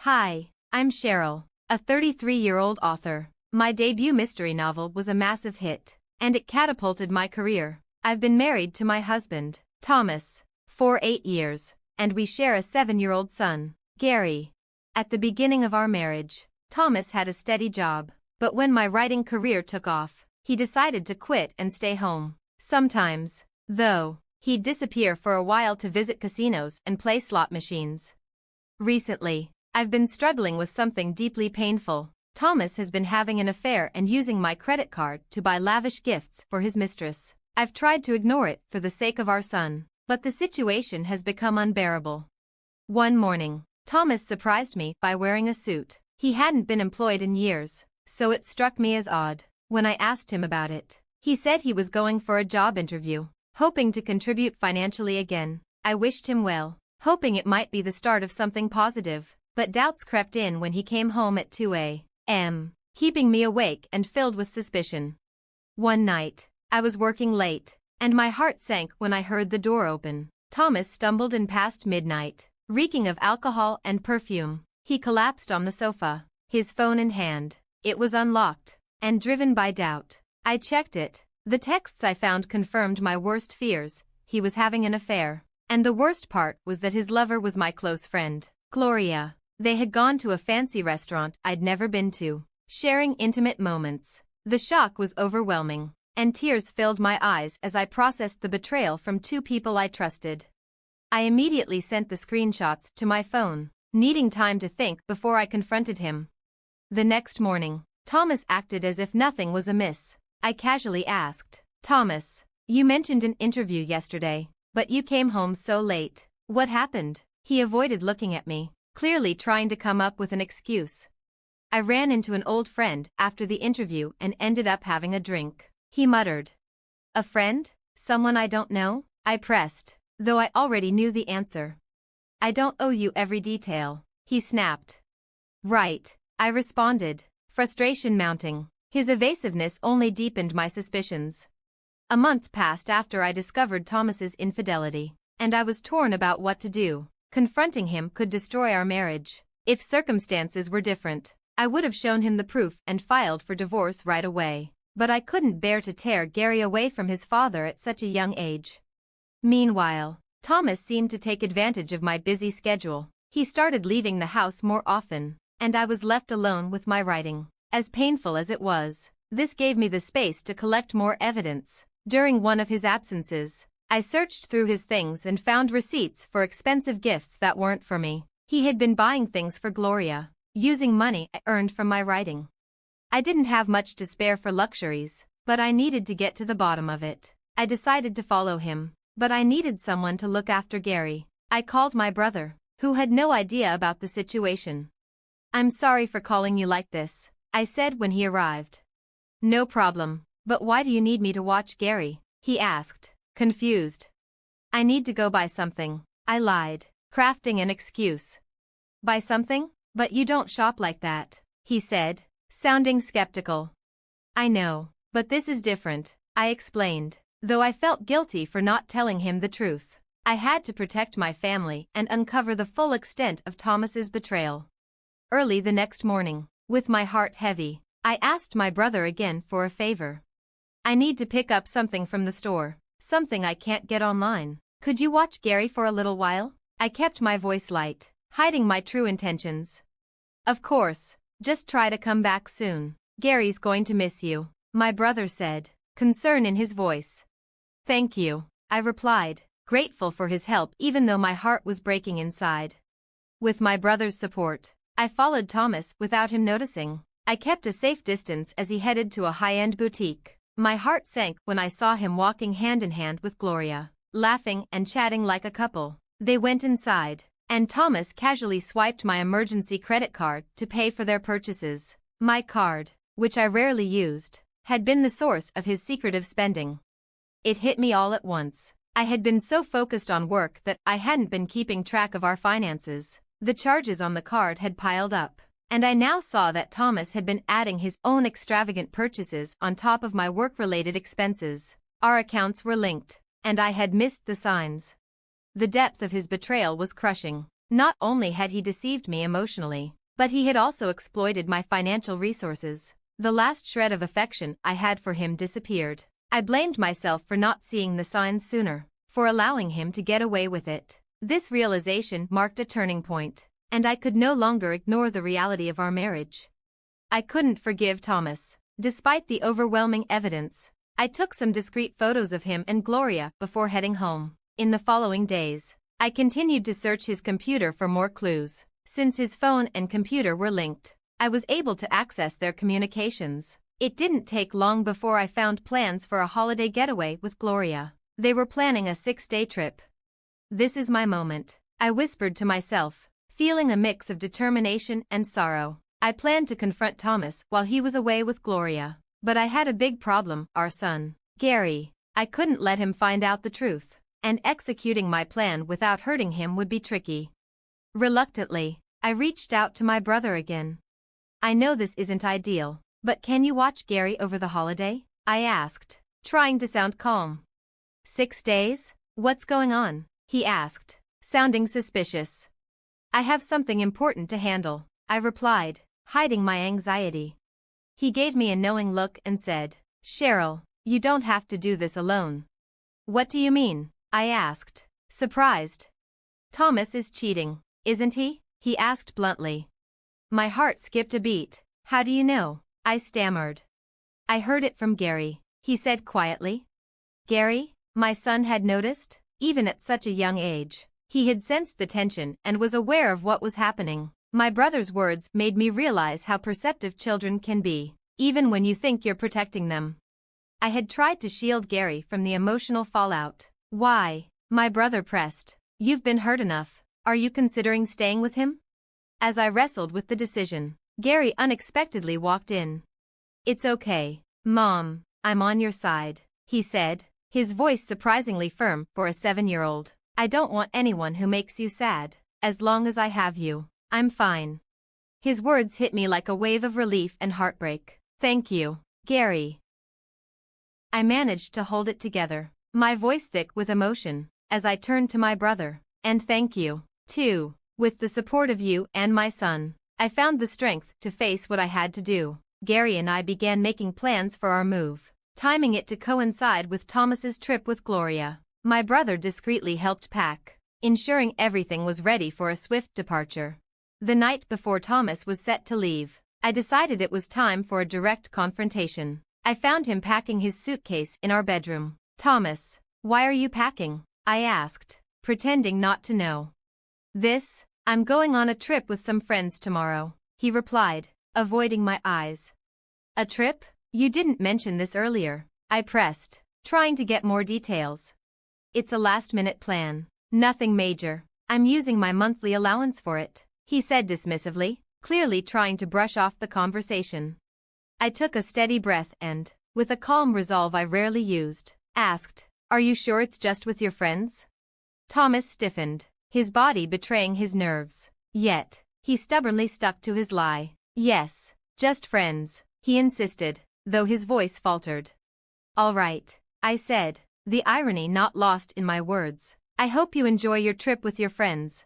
Hi, I'm Cheryl, a 33-year-old author. My debut mystery novel was a massive hit, and it catapulted my career. I've been married to my husband, Thomas, for 8 years, and we share a 7-year-old son, Gary. At the beginning of our marriage, Thomas had a steady job, but when my writing career took off, he decided to quit and stay home. Sometimes, though, he'd disappear for a while to visit casinos and play slot machines. Recently, I've been struggling with something deeply painful. Thomas has been having an affair and using my credit card to buy lavish gifts for his mistress. I've tried to ignore it for the sake of our son, but the situation has become unbearable. One morning, Thomas surprised me by wearing a suit. He hadn't been employed in years, so it struck me as odd. When I asked him about it, he said he was going for a job interview, hoping to contribute financially again. I wished him well, hoping it might be the start of something positive. But doubts crept in when he came home at 2 a.m., keeping me awake and filled with suspicion. One night, I was working late, and my heart sank when I heard the door open. Thomas stumbled in past midnight, reeking of alcohol and perfume. He collapsed on the sofa, his phone in hand. It was unlocked, and driven by doubt, I checked it. The texts I found confirmed my worst fears. He was having an affair, and the worst part was that his lover was my close friend, Gloria. They had gone to a fancy restaurant I'd never been to, sharing intimate moments. The shock was overwhelming, and tears filled my eyes as I processed the betrayal from two people I trusted. I immediately sent the screenshots to my phone, needing time to think before I confronted him. The next morning, Thomas acted as if nothing was amiss. I casually asked, "Thomas, you mentioned an interview yesterday, but you came home so late. What happened?" He avoided looking at me, clearly trying to come up with an excuse. "I ran into an old friend after the interview and ended up having a drink," he muttered. "A friend? Someone I don't know?" I pressed, though I already knew the answer. "I don't owe you every detail," he snapped. "Right," I responded, frustration mounting. His evasiveness only deepened my suspicions. A month passed after I discovered Thomas's infidelity, and I was torn about what to do. Confronting him could destroy our marriage. If circumstances were different, I would have shown him the proof and filed for divorce right away. But I couldn't bear to tear Gary away from his father at such a young age. Meanwhile, Thomas seemed to take advantage of my busy schedule. He started leaving the house more often, and I was left alone with my writing. As painful as it was, this gave me the space to collect more evidence. During one of his absences, I searched through his things and found receipts for expensive gifts that weren't for me. He had been buying things for Gloria, using money I earned from my writing. I didn't have much to spare for luxuries, but I needed to get to the bottom of it. I decided to follow him, but I needed someone to look after Gary. I called my brother, who had no idea about the situation. "I'm sorry for calling you like this," I said when he arrived. "No problem, but why do you need me to watch Gary?" he asked, confused. "I need to go buy something," I lied, crafting an excuse. "Buy something? But you don't shop like that," he said, sounding skeptical. "I know, but this is different," I explained, though I felt guilty for not telling him the truth. I had to protect my family and uncover the full extent of Thomas's betrayal. Early the next morning, with my heart heavy, I asked my brother again for a favor. "I need to pick up something from the store. Something I can't get online. Could you watch Gary for a little while?" I kept my voice light, hiding my true intentions. "Of course, just try to come back soon. Gary's going to miss you," my brother said, concern in his voice. "Thank you," I replied, grateful for his help even though my heart was breaking inside. With my brother's support, I followed Thomas without him noticing. I kept a safe distance as he headed to a high-end boutique. My heart sank when I saw him walking hand in hand with Gloria, laughing and chatting like a couple. They went inside, and Thomas casually swiped my emergency credit card to pay for their purchases. My card, which I rarely used, had been the source of his secretive spending. It hit me all at once. I had been so focused on work that I hadn't been keeping track of our finances. The charges on the card had piled up, and I now saw that Thomas had been adding his own extravagant purchases on top of my work-related expenses. Our accounts were linked, and I had missed the signs. The depth of his betrayal was crushing. Not only had he deceived me emotionally, but he had also exploited my financial resources. The last shred of affection I had for him disappeared. I blamed myself for not seeing the signs sooner, for allowing him to get away with it. This realization marked a turning point, and I could no longer ignore the reality of our marriage. I couldn't forgive Thomas. Despite the overwhelming evidence, I took some discreet photos of him and Gloria before heading home. In the following days, I continued to search his computer for more clues. Since his phone and computer were linked, I was able to access their communications. It didn't take long before I found plans for a holiday getaway with Gloria. They were planning a 6-day trip. "This is my moment," I whispered to myself, feeling a mix of determination and sorrow. I planned to confront Thomas while he was away with Gloria. But I had a big problem, our son, Gary. I couldn't let him find out the truth, and executing my plan without hurting him would be tricky. Reluctantly, I reached out to my brother again. "I know this isn't ideal, but can you watch Gary over the holiday?" I asked, trying to sound calm. "6 days? What's going on?" he asked, sounding suspicious. "I have something important to handle," I replied, hiding my anxiety. He gave me a knowing look and said, "Cheryl, you don't have to do this alone." "What do you mean?" I asked, surprised. "Thomas is cheating, isn't he?" he asked bluntly. My heart skipped a beat. "How do you know?" I stammered. "I heard it from Gary," he said quietly. Gary? My son had noticed? Even at such a young age, he had sensed the tension and was aware of what was happening. My brother's words made me realize how perceptive children can be, even when you think you're protecting them. I had tried to shield Gary from the emotional fallout. "Why?" my brother pressed. "You've been hurt enough. Are you considering staying with him?" As I wrestled with the decision, Gary unexpectedly walked in. "It's okay, Mom, I'm on your side," he said, his voice surprisingly firm for a 7-year-old. "I don't want anyone who makes you sad. As long as I have you, I'm fine." His words hit me like a wave of relief and heartbreak. "Thank you, Gary." I managed to hold it together, my voice thick with emotion, as I turned to my brother. "And thank you, too. With the support of you and my son, I found the strength to face what I had to do." Gary and I began making plans for our move, timing it to coincide with Thomas's trip with Gloria. My brother discreetly helped pack, ensuring everything was ready for a swift departure. The night before Thomas was set to leave, I decided it was time for a direct confrontation. I found him packing his suitcase in our bedroom. "Thomas, why are you packing?" I asked, pretending not to know. "I'm going on a trip with some friends tomorrow," he replied, avoiding my eyes. "A trip? You didn't mention this earlier," I pressed, trying to get more details. "It's a last-minute plan. Nothing major. I'm using my monthly allowance for it," he said dismissively, clearly trying to brush off the conversation. I took a steady breath and, with a calm resolve I rarely used, asked, "Are you sure it's just with your friends?" Thomas stiffened, his body betraying his nerves. Yet, he stubbornly stuck to his lie. "Yes, just friends," he insisted, though his voice faltered. "All right," I said, the irony not lost in my words. "I hope you enjoy your trip with your friends."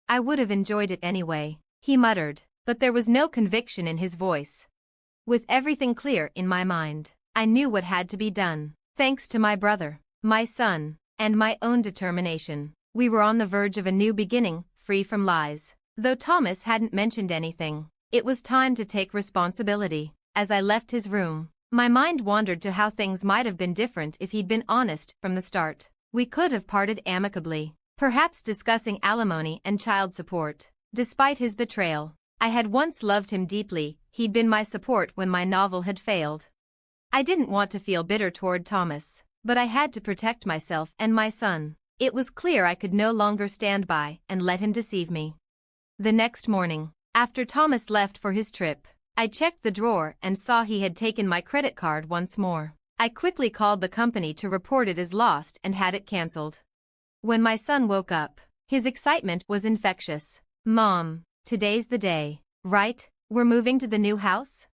"I would have enjoyed it anyway," he muttered, but there was no conviction in his voice. With everything clear in my mind, I knew what had to be done. Thanks to my brother, my son, and my own determination, we were on the verge of a new beginning, free from lies. Though Thomas hadn't mentioned anything, it was time to take responsibility. As I left his room, my mind wandered to how things might have been different if he'd been honest from the start. We could have parted amicably, perhaps discussing alimony and child support. Despite his betrayal, I had once loved him deeply. He'd been my support when my novel had failed. I didn't want to feel bitter toward Thomas, but I had to protect myself and my son. It was clear I could no longer stand by and let him deceive me. The next morning, after Thomas left for his trip, I checked the drawer and saw he had taken my credit card once more. I quickly called the company to report it as lost and had it cancelled. When my son woke up, his excitement was infectious. "Mom, today's the day, right? We're moving to the new house?"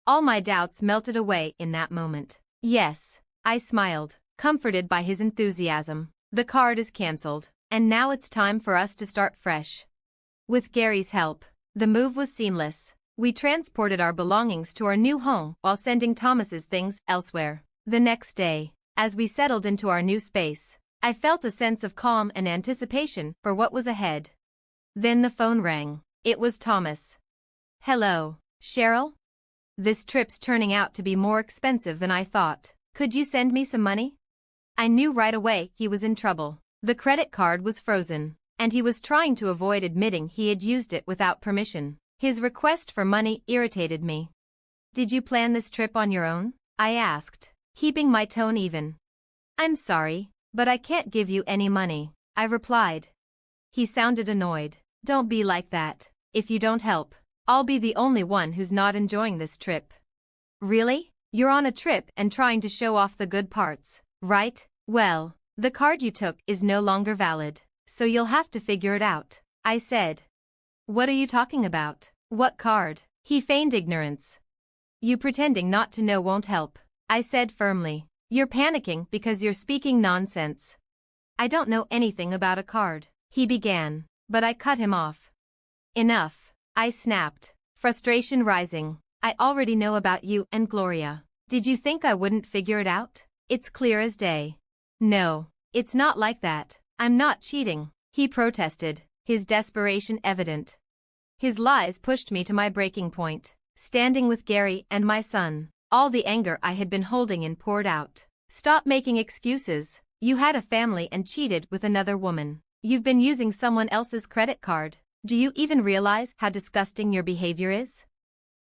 All my doubts melted away in that moment. "Yes," I smiled, comforted by his enthusiasm. "The card is cancelled, and now it's time for us to start fresh." With Gary's help, the move was seamless. We transported our belongings to our new home while sending Thomas's things elsewhere. The next day, as we settled into our new space, I felt a sense of calm and anticipation for what was ahead. Then the phone rang. It was Thomas. "Hello, Cheryl? This trip's turning out to be more expensive than I thought. Could you send me some money?" I knew right away he was in trouble. The credit card was frozen, and he was trying to avoid admitting he had used it without permission. His request for money irritated me. "Did you plan this trip on your own?" I asked, keeping my tone even. "I'm sorry, but I can't give you any money," I replied. He sounded annoyed. "Don't be like that. If you don't help, I'll be the only one who's not enjoying this trip." "Really? You're on a trip and trying to show off the good parts, right? Well, the card you took is no longer valid, so you'll have to figure it out," I said. "What are you talking about? What card?" He feigned ignorance. "You pretending not to know won't help," I said firmly. "You're panicking because you're speaking nonsense." "I don't know anything about a card," he began, but I cut him off. "Enough," I snapped, frustration rising. "I already know about you and Gloria. Did you think I wouldn't figure it out? It's clear as day." "No, it's not like that. I'm not cheating," he protested, his desperation evident. His lies pushed me to my breaking point. Standing with Gary and my son, all the anger I had been holding in poured out. "Stop making excuses. You had a family and cheated with another woman. You've been using someone else's credit card. Do you even realize how disgusting your behavior is?"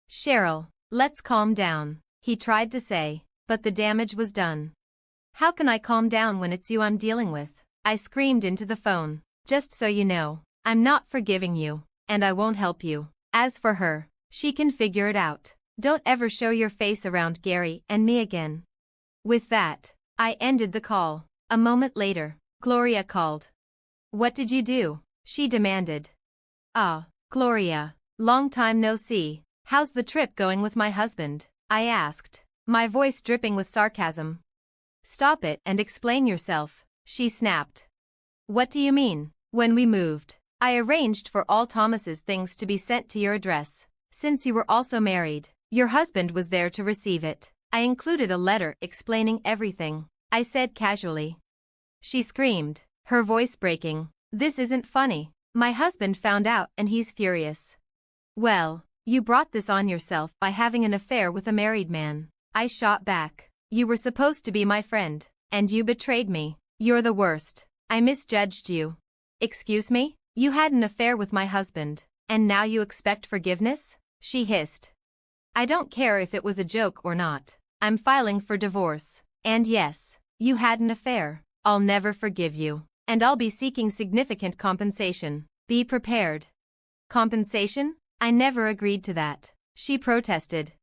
"Cheryl, let's calm down," he tried to say, but the damage was done. "How can I calm down when it's you I'm dealing with?" I screamed into the phone. "Just so you know, I'm not forgiving you, and I won't help you. As for her, she can figure it out. Don't ever show your face around Gary and me again." With that, I ended the call. A moment later, Gloria called. "What did you do?" she demanded. "Ah, Gloria, long time no see. How's the trip going with my husband?" I asked, my voice dripping with sarcasm. "Stop it and explain yourself," she snapped. "What do you mean?" "When we moved, I arranged for all Thomas's things to be sent to your address. Since you were also married, your husband was there to receive it. I included a letter explaining everything," I said casually. She screamed, her voice breaking. "This isn't funny. My husband found out and he's furious." "Well, you brought this on yourself by having an affair with a married man," I shot back. "You were supposed to be my friend, and you betrayed me. You're the worst. I misjudged you." "Excuse me? You had an affair with my husband, and now you expect forgiveness?" she hissed. "I don't care if it was a joke or not. I'm filing for divorce. And yes, you had an affair. I'll never forgive you, and I'll be seeking significant compensation. Be prepared." "Compensation? I never agreed to that," she protested.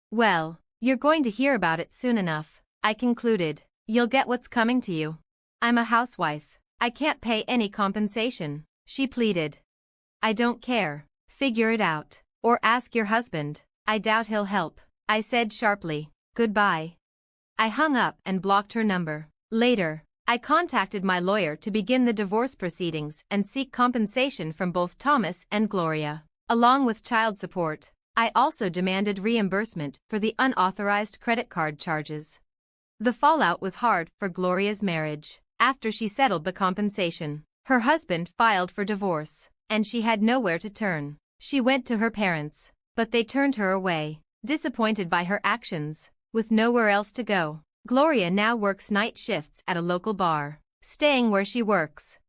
"Well, you're going to hear about it soon enough," I concluded. "You'll get what's coming to you." "I'm a housewife. I can't pay any compensation," she pleaded. "I don't care. Figure it out. Or ask your husband. I doubt he'll help," I said sharply. "Goodbye." I hung up and blocked her number. Later, I contacted my lawyer to begin the divorce proceedings and seek compensation from both Thomas and Gloria. Along with child support, I also demanded reimbursement for the unauthorized credit card charges. The fallout was hard for Gloria's marriage. After she settled the compensation, her husband filed for divorce, and she had nowhere to turn. She went to her parents, but they turned her away, disappointed by her actions. With nowhere else to go, Gloria now works night shifts at a local bar, staying where she works.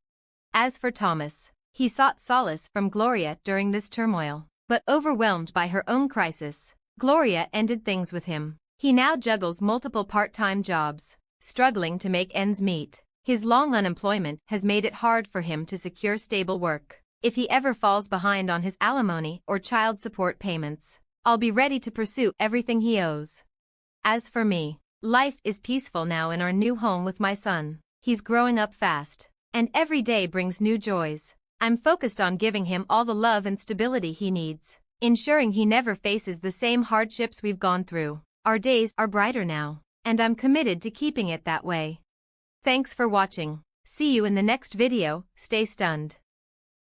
As for Thomas, he sought solace from Gloria during this turmoil, but overwhelmed by her own crisis, Gloria ended things with him. He now juggles multiple part-time jobs, struggling to make ends meet. His long unemployment has made it hard for him to secure stable work. If he ever falls behind on his alimony or child support payments, I'll be ready to pursue everything he owes. As for me, life is peaceful now in our new home with my son. He's growing up fast, and every day brings new joys. I'm focused on giving him all the love and stability he needs, ensuring he never faces the same hardships we've gone through. Our days are brighter now, and I'm committed to keeping it that way. Thanks for watching. See you in the next video. Stay stunned.